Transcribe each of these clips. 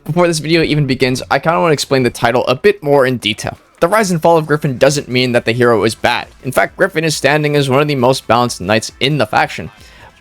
Before this video even begins, I kind of want to explain the title a bit more in detail. The rise and fall of Gryphon doesn't mean that the hero is bad. In fact, Gryphon is standing as one of the most balanced knights in the faction.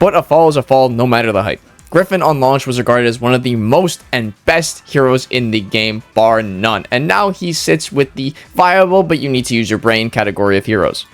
But a fall is a fall no matter the height. Gryphon on launch was regarded as one of the most and best heroes in the game, bar none. And now he sits with the viable but you need to use your brain category of heroes.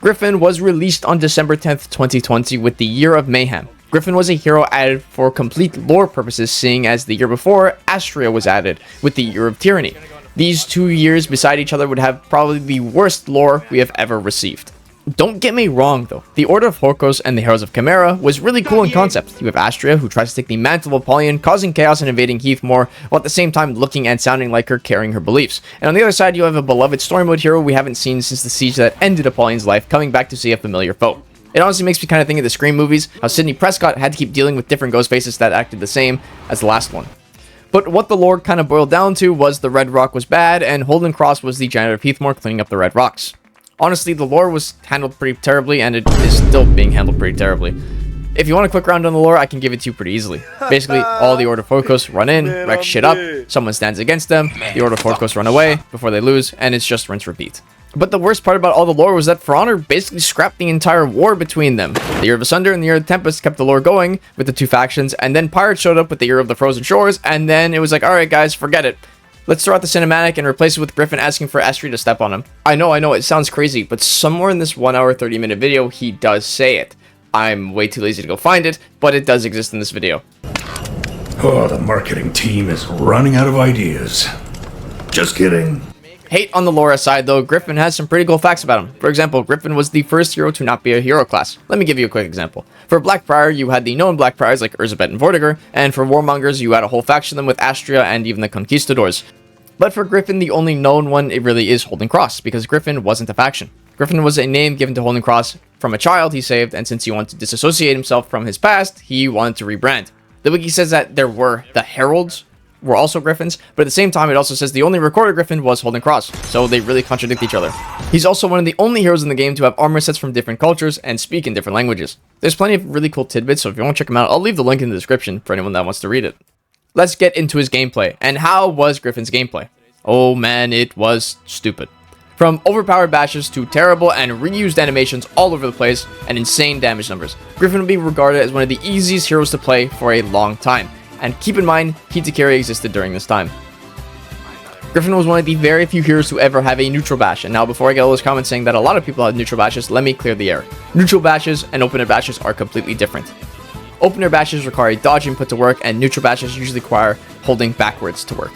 Gryphon was released on December 10th, 2020 with the Year of Mayhem. Gryphon was a hero added for complete lore purposes, seeing as the year before, Astria was added with the Year of Tyranny. These 2 years beside each other would have probably the worst lore we have ever received. Don't get me wrong though, the Order of Horkos and the Heroes of Chimera was really cool in concept. You have Astria, who tries to take the mantle of Apollyon, causing chaos and invading Heathmoor, while at the same time looking and sounding like her, carrying her beliefs. And on the other side, you have a beloved story mode hero we haven't seen since the siege that ended Apollyon's life, coming back to see a familiar foe. It honestly makes me kind of think of the Scream movies, how Sidney Prescott had to keep dealing with different ghost faces that acted the same as the last one. But what the lore kind of boiled down to was the Red Rock was bad, and Holden Cross was the janitor of Heathmoor cleaning up the Red Rocks. Honestly, the lore was handled pretty terribly, and it is still being handled pretty terribly. If you want a quick round on the lore, I can give it to you pretty easily. Basically, all the Order of Horkos run in, wreck shit up, someone stands against them, the Order of Horkos run away before they lose, and it's just rinse repeat. But the worst part about all the lore was that For Honor basically scrapped the entire war between them. The Year of Asunder and the Year of Tempest kept the lore going with the two factions, and then Pirates showed up with the Year of the Frozen Shores, and then it was like, alright guys, forget it. Let's throw out the cinematic and replace it with Gryphon asking for Astria to step on him. I know, it sounds crazy, but somewhere in this 1 hour 30-minute video, he does say it. I'm way too lazy to go find it, but it does exist in this video. Oh, the marketing team is running out of ideas. Just kidding. Hate on the lore aside though, Gryphon has some pretty cool facts about him. For example, Gryphon was the first hero to not be a hero class. Let me give you a quick example. For Blackbriar, you had the known Blackbriars like Urzabet and Vortigern, and for Warmongers, you had a whole faction of them with Astria and even the Conquistadors. But for Gryphon, the only known one it really is Holden Cross, because Gryphon wasn't a faction. Gryphon was a name given to Holden Cross from a child he saved, and since he wanted to disassociate himself from his past, he wanted to rebrand. The wiki says that there were the Heralds, were also Gryphons, but at the same time it also says the only recorded Gryphon was Holden Cross, so they really contradict each other. He's also one of the only heroes in the game to have armor sets from different cultures and speak in different languages. There's plenty of really cool tidbits, so if you want to check them out, I'll leave the link in the description for anyone that wants to read it. Let's get into his gameplay, and how was Gryphon's gameplay? Oh man, it was stupid. From overpowered bashes to terrible and reused animations all over the place and insane damage numbers, Gryphon would be regarded as one of the easiest heroes to play for a long time. And keep in mind, Heat to Carry existed during this time. Gryphon was one of the very few heroes to ever have a neutral bash, and now before I get all those comments saying that a lot of people had neutral bashes, let me clear the air. Neutral bashes and open air bashes are completely different. Open air bashes require a dodge input to work, and neutral bashes usually require holding backwards to work.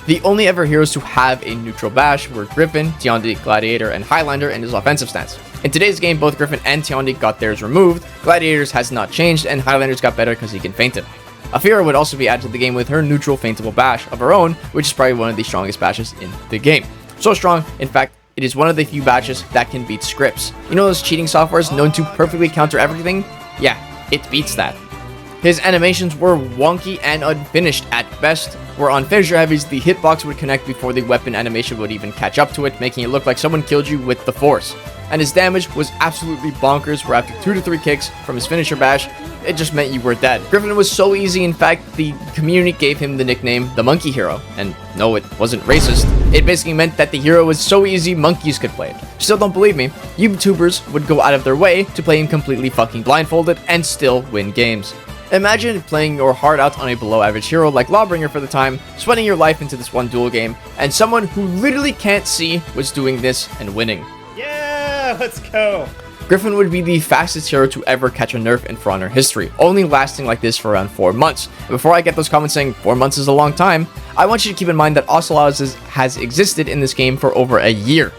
The only ever heroes to have a neutral bash were Gryphon, Tiandi, Gladiator, and Highlander in his offensive stance. In today's game, both Gryphon and Tiandi got theirs removed, Gladiator's has not changed, and Highlander's got better because he can feint it. Afira would also be added to the game with her neutral feintable bash of her own, which is probably one of the strongest bashes in the game. So strong, in fact, it is one of the few bashes that can beat scripts. You know those cheating softwares known to perfectly counter everything? Yeah, it beats that. His animations were wonky and unfinished at best, where on finisher heavies the hitbox would connect before the weapon animation would even catch up to it, making it look like someone killed you with the force. And his damage was absolutely bonkers, where after 2 to 3 kicks from his finisher bash, it just meant you were dead. Gryphon was so easy, in fact, the community gave him the nickname the Monkey Hero. And no, it wasn't racist. It basically meant that the hero was so easy, monkeys could play it. Still don't believe me? YouTubers would go out of their way to play him completely fucking blindfolded and still win games. Imagine playing your heart out on a below average hero like Lawbringer for the time, sweating your life into this one duel game, and someone who literally can't see was doing this and winning. Yeah, let's go. Gryphon would be the fastest hero to ever catch a nerf in For Honor history, only lasting like this for around 4 months. And before I get those comments saying 4 months is a long time, I want you to keep in mind that Ocelots has existed in this game for over a year.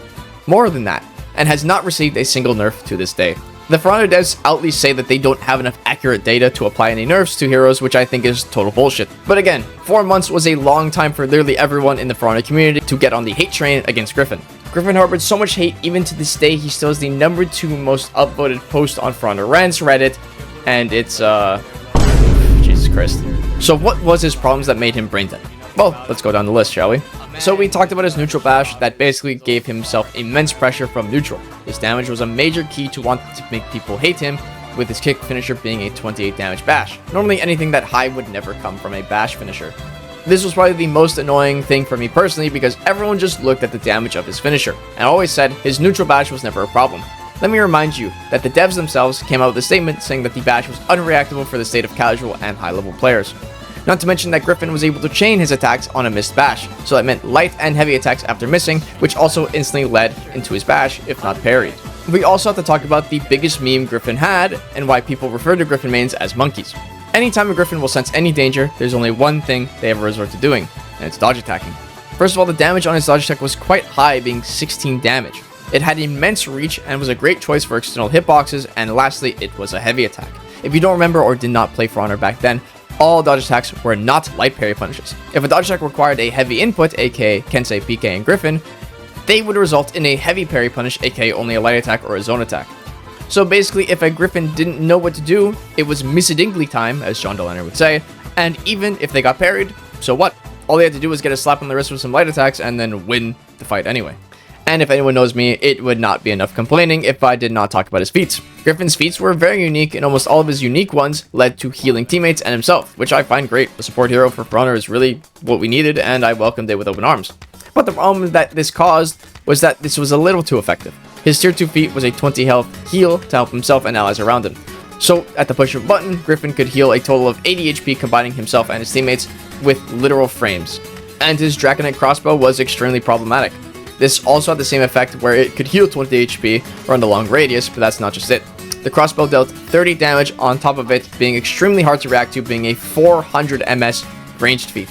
More than that, and has not received a single nerf to this day. The For Honor devs outly say that they don't have enough accurate data to apply any nerfs to heroes, which I think is total bullshit. But again, 4 months was a long time for literally everyone in the For Honor community to get on the hate train against Gryphon. Gryphon harbored so much hate, even to this day, he still is the #2 most upvoted post on For Honor Rants Reddit, and it's, Jesus Christ. So what was his problems that made him brain dead? Well, let's go down the list, shall we? So we talked about his neutral bash that basically gave himself immense pressure from neutral. His damage was a major key to want to make people hate him, with his kick finisher being a 28 damage bash. Normally anything that high would never come from a bash finisher. This was probably the most annoying thing for me personally because everyone just looked at the damage of his finisher, and always said his neutral bash was never a problem. Let me remind you that the devs themselves came out with a statement saying that the bash was unreactable for the state of casual and high level players. Not to mention that Gryphon was able to chain his attacks on a missed bash, so that meant light and heavy attacks after missing, which also instantly led into his bash if not parried. We also have to talk about the biggest meme Gryphon had, and why people refer to Gryphon mains as monkeys. Anytime a Gryphon will sense any danger, there's only one thing they ever resort to doing, and it's dodge attacking. First of all, the damage on his dodge attack was quite high, being 16 damage. It had immense reach and was a great choice for external hitboxes, and lastly, it was a heavy attack. If you don't remember or did not play For Honor back then, all dodge attacks were not light parry punishes. If a dodge attack required a heavy input, aka Kensei, PK, and Gryphon, they would result in a heavy parry punish, aka only a light attack or a zone attack. So basically, if a Gryphon didn't know what to do, it was missedingly time, as Sean Deliner would say, and even if they got parried, so what? All they had to do was get a slap on the wrist with some light attacks and then win the fight anyway. And if anyone knows me, it would not be enough complaining if I did not talk about his feats. Gryphon's feats were very unique, and almost all of his unique ones led to healing teammates and himself, which I find great. A support hero for Honor is really what we needed, and I welcomed it with open arms. But the problem that this caused was that this was a little too effective. His tier 2 feat was a 20 health heal to help himself and allies around him. So, at the push of a button, Gryphon could heal a total of 80 HP, combining himself and his teammates with literal frames. And his Draconite crossbow was extremely problematic. This also had the same effect where it could heal 20 HP or on the long radius, but that's not just it. The crossbow dealt 30 damage on top of it, being extremely hard to react to, being a 400 MS ranged feat.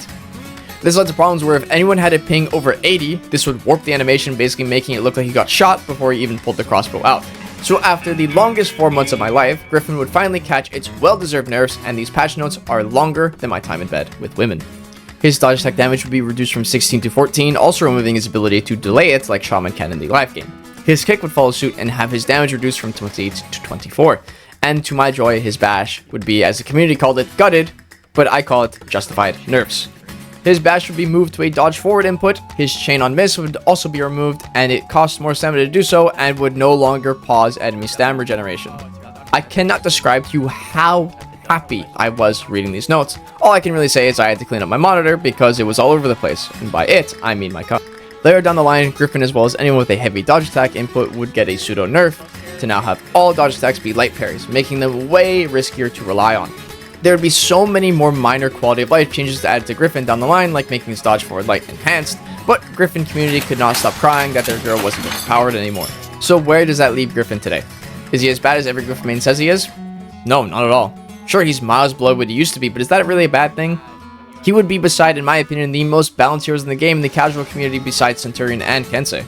This led to problems where if anyone had a ping over 80, this would warp the animation, basically making it look like he got shot before he even pulled the crossbow out. So after the longest 4 months of my life, Gryphon would finally catch its well-deserved nerfs, and these patch notes are longer than my time in bed with women. His dodge attack damage would be reduced from 16 to 14, also removing his ability to delay it like Shaman can in the live game. His kick would follow suit and have his damage reduced from 28 to 24. And to my joy, his bash would be, as the community called it, gutted, but I call it justified nerfs. His bash would be moved to a dodge forward input, his chain on miss would also be removed, and it costs more stamina to do so and would no longer pause enemy stamina regeneration. I cannot describe to you how happy I was reading these notes. All I can really say is I had to clean up my monitor because it was all over the place, and by it, I mean my cup. Later down the line, Gryphon as well as anyone with a heavy dodge attack input would get a pseudo nerf to now have all dodge attacks be light parries, making them way riskier to rely on. There would be so many more minor quality of life changes to add to Gryphon down the line, like making his dodge forward light enhanced, but Gryphon community could not stop crying that their girl wasn't overpowered anymore. So where does that leave Gryphon today? Is he as bad as every Gryphon main says he is? No, not at all. Sure, he's miles below what he used to be, but is that really a bad thing? He would be beside, in my opinion, the most balanced heroes in the game in the casual community besides Centurion and Kensei.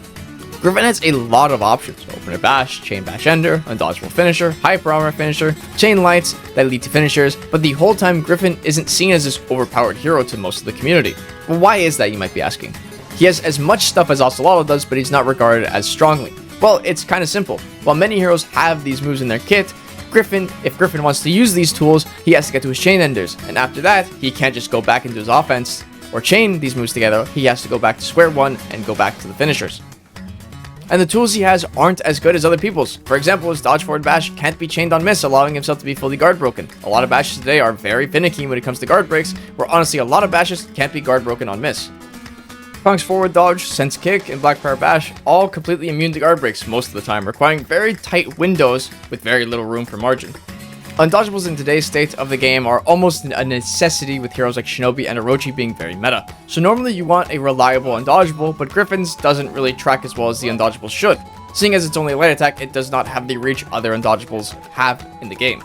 Gryphon has a lot of options: opener bash, chain bash ender, undodgeable finisher, hyper armor finisher, chain lights that lead to finishers, but the whole time Gryphon isn't seen as this overpowered hero to most of the community. Well, why is that, you might be asking? He has as much stuff as Ocelotl does, but he's not regarded as strongly. Well, it's kind of simple. While many heroes have these moves in their kit, if Gryphon wants to use these tools, he has to get to his chain enders, and after that, he can't just go back into his offense or chain these moves together. He has to go back to square one and go back to the finishers. And the tools he has aren't as good as other people's. For example, his dodge forward bash can't be chained on miss, allowing himself to be fully guard broken. A lot of bashes today are very finicky when it comes to guard breaks, where honestly a lot of bashes can't be guard broken on miss. Punk's forward dodge, sense kick, and black power bash all completely immune to guard breaks most of the time, requiring very tight windows with very little room for margin. Undodgeables in today's state of the game are almost a necessity, with heroes like Shinobi and Orochi being very meta. So normally you want a reliable undodgeable, but Gryphon's doesn't really track as well as the undodgeable should. Seeing as it's only a light attack, it does not have the reach other undodgeables have in the game.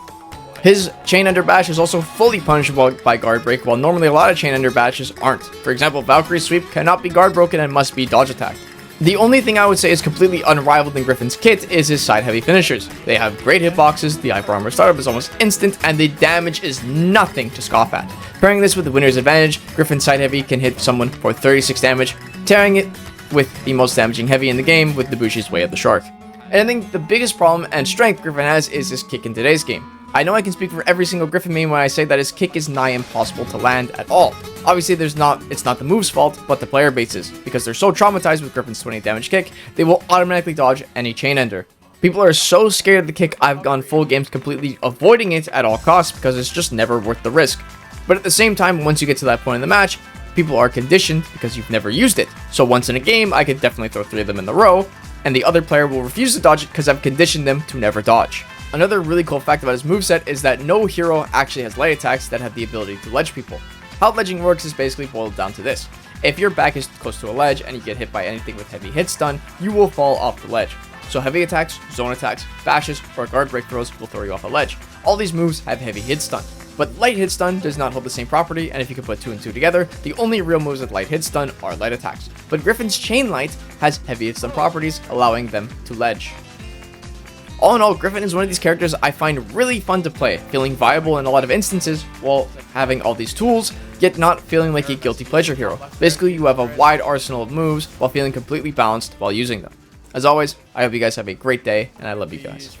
His chain ender bash is also fully punishable by guard break, while normally a lot of chain ender bashes aren't. For example, Valkyrie's sweep cannot be guard broken and must be dodge attacked. The only thing I would say is completely unrivaled in Gryphon's kit is his side heavy finishers. They have great hitboxes, the hyper armor startup is almost instant, and the damage is nothing to scoff at. Pairing this with the winner's advantage, Gryphon's side heavy can hit someone for 36 damage, tearing it with the most damaging heavy in the game with Debushi's Way of the Shark. And I think the biggest problem and strength Gryphon has is his kick in today's game. I know I can speak for every single Gryphon main when I say that his kick is nigh impossible to land at all. Obviously, it's not the move's fault, but the player base's, because they're so traumatized with Gryphon's 20 damage kick, they will automatically dodge any chain ender. People are so scared of the kick, I've gone full games completely avoiding it at all costs because it's just never worth the risk. But at the same time, once you get to that point in the match, People are conditioned because you've never used it. So once in a game, I could definitely throw 3 of them in the row, and the other player will refuse to dodge it because I've conditioned them to never dodge. Another really cool fact about his moveset is that no hero actually has light attacks that have the ability to ledge people. How ledging works is basically boiled down to this. If your back is close to a ledge and you get hit by anything with heavy hit stun, you will fall off the ledge. So heavy attacks, zone attacks, bashes, or guard break throws will throw you off a ledge. All these moves have heavy hit stun. But light hit stun does not hold the same property, and if you can put 2 and 2 together, the only real moves with light hit stun are light attacks. But Griffin's Chain Light has heavy hit stun properties, allowing them to ledge. All in all, Griffin is one of these characters I find really fun to play, feeling viable in a lot of instances while having all these tools, yet not feeling like a guilty pleasure hero. Basically, you have a wide arsenal of moves while feeling completely balanced while using them. As always, I hope you guys have a great day, and I love you guys.